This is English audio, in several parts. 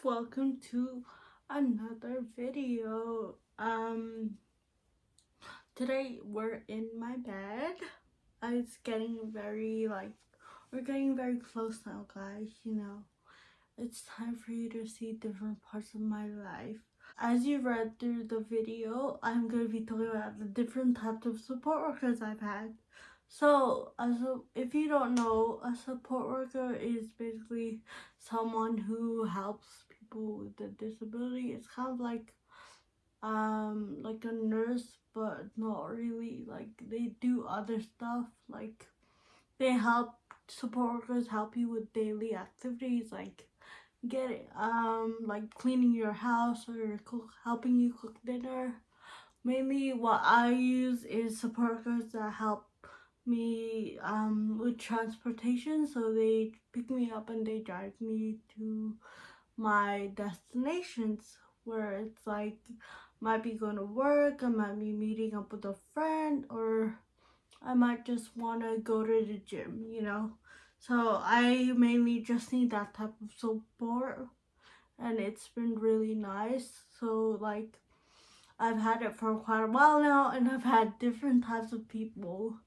welcome to another video. Today we're in my bed. It's getting we're getting very close now, guys. It's time for you to see different parts of my life. As you read through the video, I'm going to be talking about the different types of support workers I've had. So, if you don't know, a support worker is basically someone who helps people with a disability. It's kind of like a nurse, but not really. Like, they do other stuff. Like, they help support workers help you with daily activities like like cleaning your house or helping you cook dinner. Mainly what I use is support workers that help me with transportation. So they pick me up and they drive me to my destinations, where it's like might be going to work, I might be meeting up with a friend, or I might just want to go to the gym. So I mainly just need that type of support, and it's been really nice. So like I've had it for quite a while now, and I've had different types of people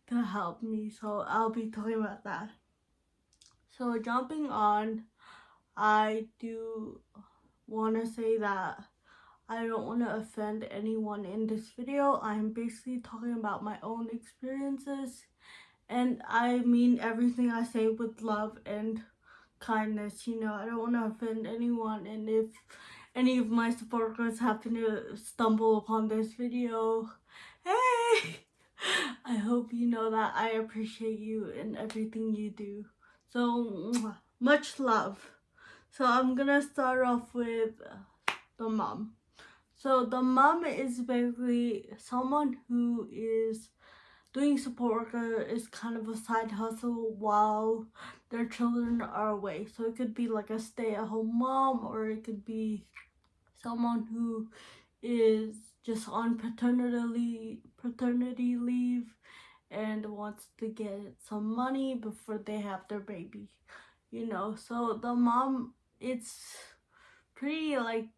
to help me. So I'll be talking about that. So jumping on, I do want to say that I don't want to offend anyone in this video. I'm basically talking about my own experiences, and I mean everything I say with love and kindness. I don't want to offend anyone, and if any of my supporters happen to stumble upon this video, hey, I hope you know that I appreciate you and everything you do. So, much love. So I'm gonna start off with the mom. So the mom is basically someone who is doing support worker is kind of a side hustle while their children are away. So it could be like a stay-at-home mom, or it could be someone who is just on paternity leave and wants to get some money before they have their baby. So the mom, it's pretty like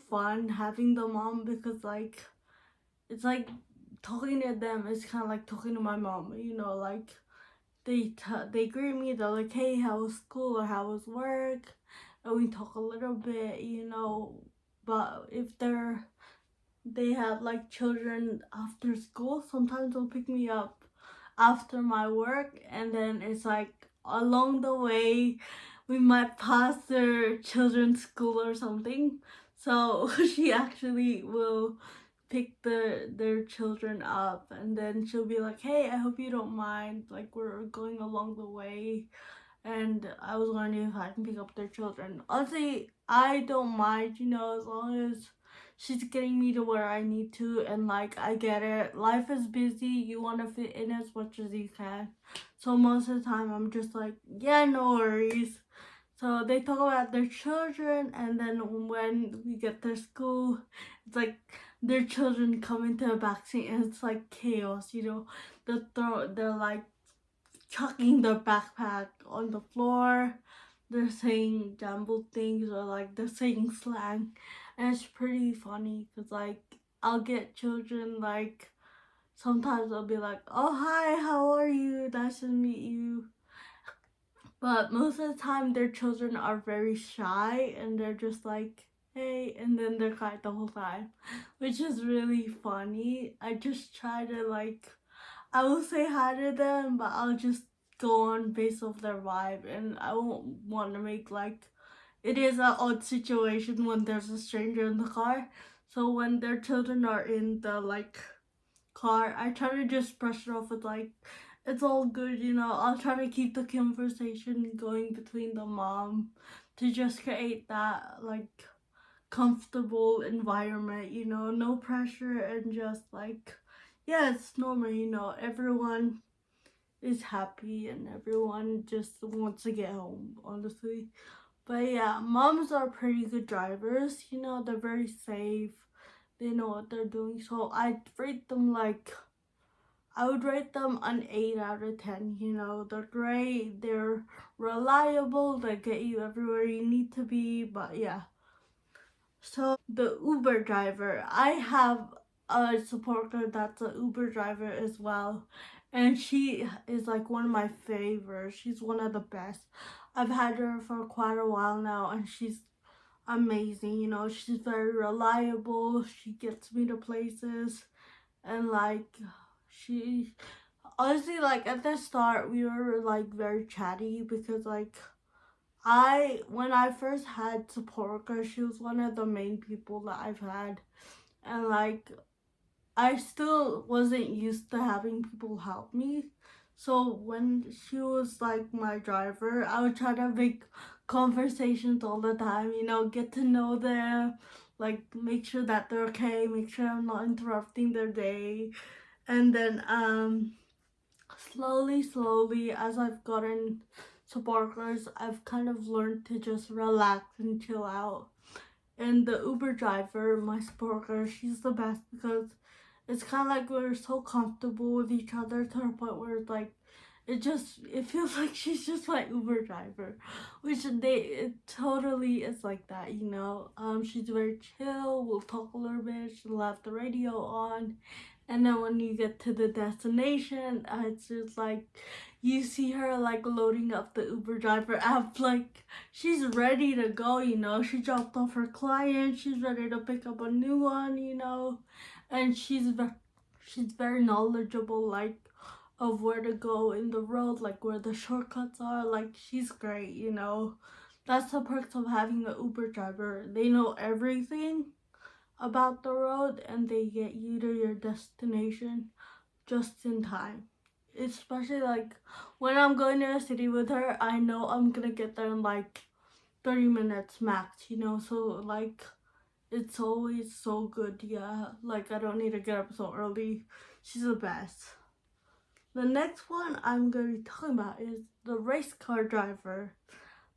fun having the mom, because it's like talking to them is kind of like talking to my mom. Like they greet me, they're like, hey, how was school or how was work, and we talk a little bit. But if they have like children after school, sometimes they'll pick me up after my work, and then it's like along the way we might pass their children's school or something. So she actually will pick their children up, and then she'll be like, hey, I hope you don't mind, like we're going along the way, and I was wondering if I can pick up their children. Honestly, I don't mind, as long as she's getting me to where I need to, and like I get it. Life is busy, you want to fit in as much as you can. So most of the time I'm just like, yeah, no worries. So they talk about their children, and then when we get to school, it's like their children come into the backseat, and it's like chaos. They're like chucking their backpack on the floor. They're saying jumbled things, or like they're saying slang, and it's pretty funny because like I'll get children like sometimes I'll be like, oh hi, how are you? Nice to meet you. But most of the time, their children are very shy, and they're just like, hey, and then they're quiet the whole time, which is really funny. I just try to I will say hi to them, but I'll just go on based off their vibe, and I won't want to make it is an odd situation when there's a stranger in the car. So when their children are in the car, I try to just brush it off with it's all good. I'll try to keep the conversation going between the mom to just create that comfortable environment. No pressure, and just yeah, it's normal. Everyone is happy and everyone just wants to get home, honestly. But yeah, moms are pretty good drivers. They're very safe, they know what they're doing, so I rate them I would rate them an 8 out of 10. You know, they're great, they're reliable, they get you everywhere you need to be. But yeah, so the Uber driver, I have a supporter that's an Uber driver as well, and she is like one of my favorites. She's one of the best. I've had her for quite a while now, and she's amazing. You know, she's very reliable. She gets me to places, and like she honestly, like at the start we were like very chatty because like I when I first had support worker, she was one of the main people that I've had, and like I still wasn't used to having people help me. So when she was like my driver, I would try to make conversations all the time, you know, get to know them, like make sure that they're okay, make sure I'm not interrupting their day. And then slowly as I've gotten supporters, I've kind of learned to just relax and chill out. And the Uber driver, my supporter, she's the best because it's kind of like we're so comfortable with each other to the point where it's like it feels like she's just my Uber driver, which it totally is like that, you know. She's very chill. We'll talk a little bit. She'll have the radio on, and then when you get to the destination, it's just like you see her like loading up the Uber driver app, like she's ready to go, you know. She dropped off her client, she's ready to pick up a new one, you know. And she's very knowledgeable, like of where to go in the road, like where the shortcuts are. Like she's great, you know. That's the perks of having an Uber driver. They know everything about the road and they get you to your destination just in time. Especially like when I'm going to a city with her, I know I'm gonna get there in like 30 minutes max, you know. So like it's always so good, yeah. Like I don't need to get up so early. She's the best. The next one I'm gonna be talking about is the race car driver.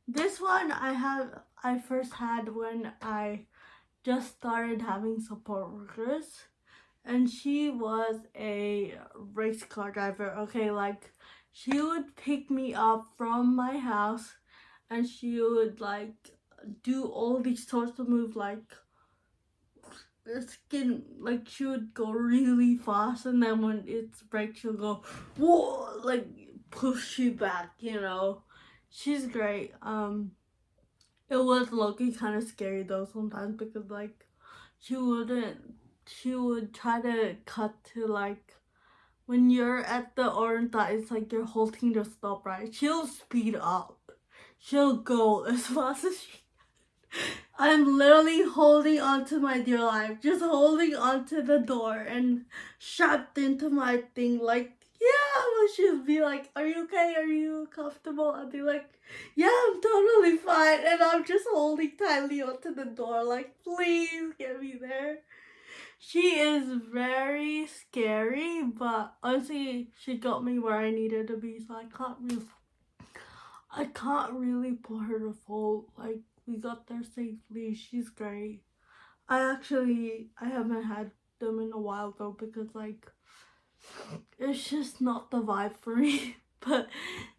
This one I first had when I just started having support workers, and she was a race car driver. Okay, like she would pick me up from my house and she would like do all these sorts of moves, like skin, like she would go really fast, and then when it's break she'll go whoa, like push you back, you know. She's great. It was low-key kind of scary though sometimes because like she wouldn't she would try to cut to like when you're at the orange dot, it's like you're holding to stop, right? She'll speed up. She'll go as fast as she. I'm literally holding onto my dear life, just holding onto the door and strapped into my thing. Like, yeah, well, she'll be like, "Are you okay? Are you comfortable?" I'll be like, "Yeah, I'm totally fine." And I'm just holding tightly onto the door, like, "Please get me there." She is very scary, but honestly, she got me where I needed to be, so I can't really put her to fault. Like we got there safely. She's great. I haven't had them in a while though because like it's just not the vibe for me. But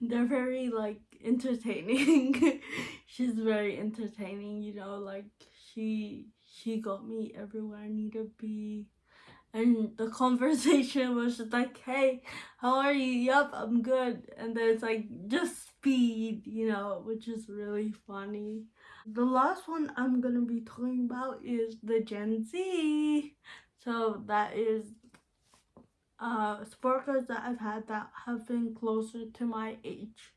they're very like entertaining. She's very entertaining, you know, like she got me everywhere I need to be. And the conversation was just like, "Hey, how are you? Yup, I'm good." And then it's like just speed, you know, which is really funny. The last one I'm gonna be talking about is the Gen Z. So that is sparklers that I've had that have been closer to my age.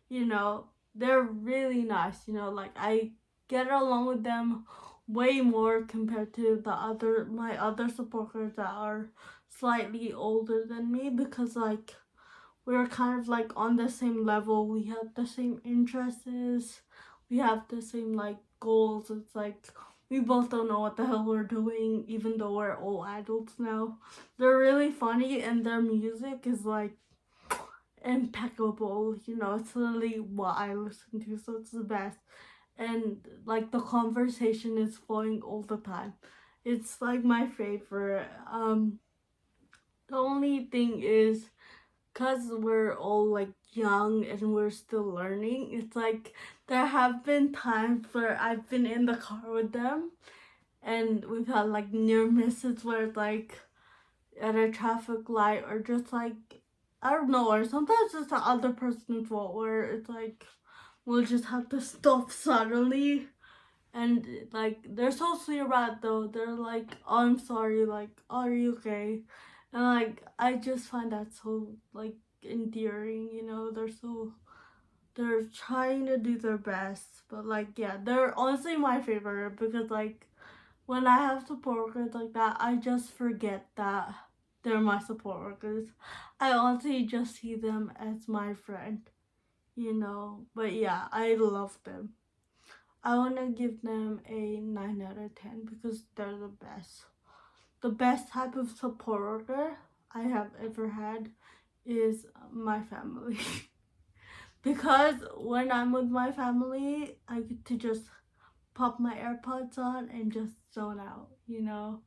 You know, they're really nice, you know, like I get along with them way more compared to my other supporters that are slightly older than me because like we're kind of like on the same level. We have the same interests. We have the same like goals. It's like we both don't know what the hell we're doing, even though we're all adults now. They're really funny, and their music is like impeccable. You know, it's literally what I listen to, so it's the best. And like the conversation is flowing all the time. It's like my favorite. The only thing is, because we're all like young and we're still learning, it's like there have been times where I've been in the car with them and we've had like near misses where it's like at a traffic light or just like, I don't know, or sometimes it's the other person's fault where it's like we'll just have to stop suddenly. And like they're so sweet about it, though. They're like, "Oh, I'm sorry," like, "Oh, are you okay?" And like I just find that so like endearing, you know. They're trying to do their best, but like yeah, they're honestly my favorite because like when I have support workers like that, I just forget that they're my support workers. I honestly just see them as my friend, you know. But yeah, I love them. I want to give them a 9 out of 10 because they're the best. The best type of support worker I have ever had is my family. Because when I'm with my family, I get to just pop my AirPods on and just zone out, you know?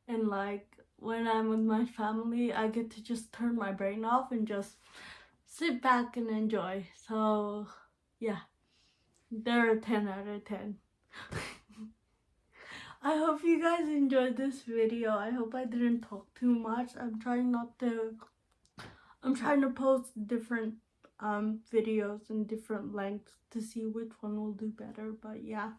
And like when I'm with my family, I get to just turn my brain off and just sit back and enjoy. So, yeah, they're a 10 out of 10. I hope you guys enjoyed this video. I hope I didn't talk too much. I'm trying to post different videos in different lengths to see which one will do better. But yeah,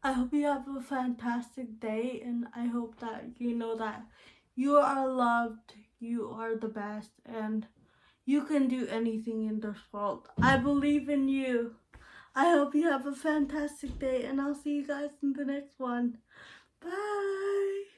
I hope you have a fantastic day, and I hope that you know that you are loved, you are the best, and you can do anything in this world. I believe in you. I hope you have a fantastic day, and I'll see you guys in the next one. Bye.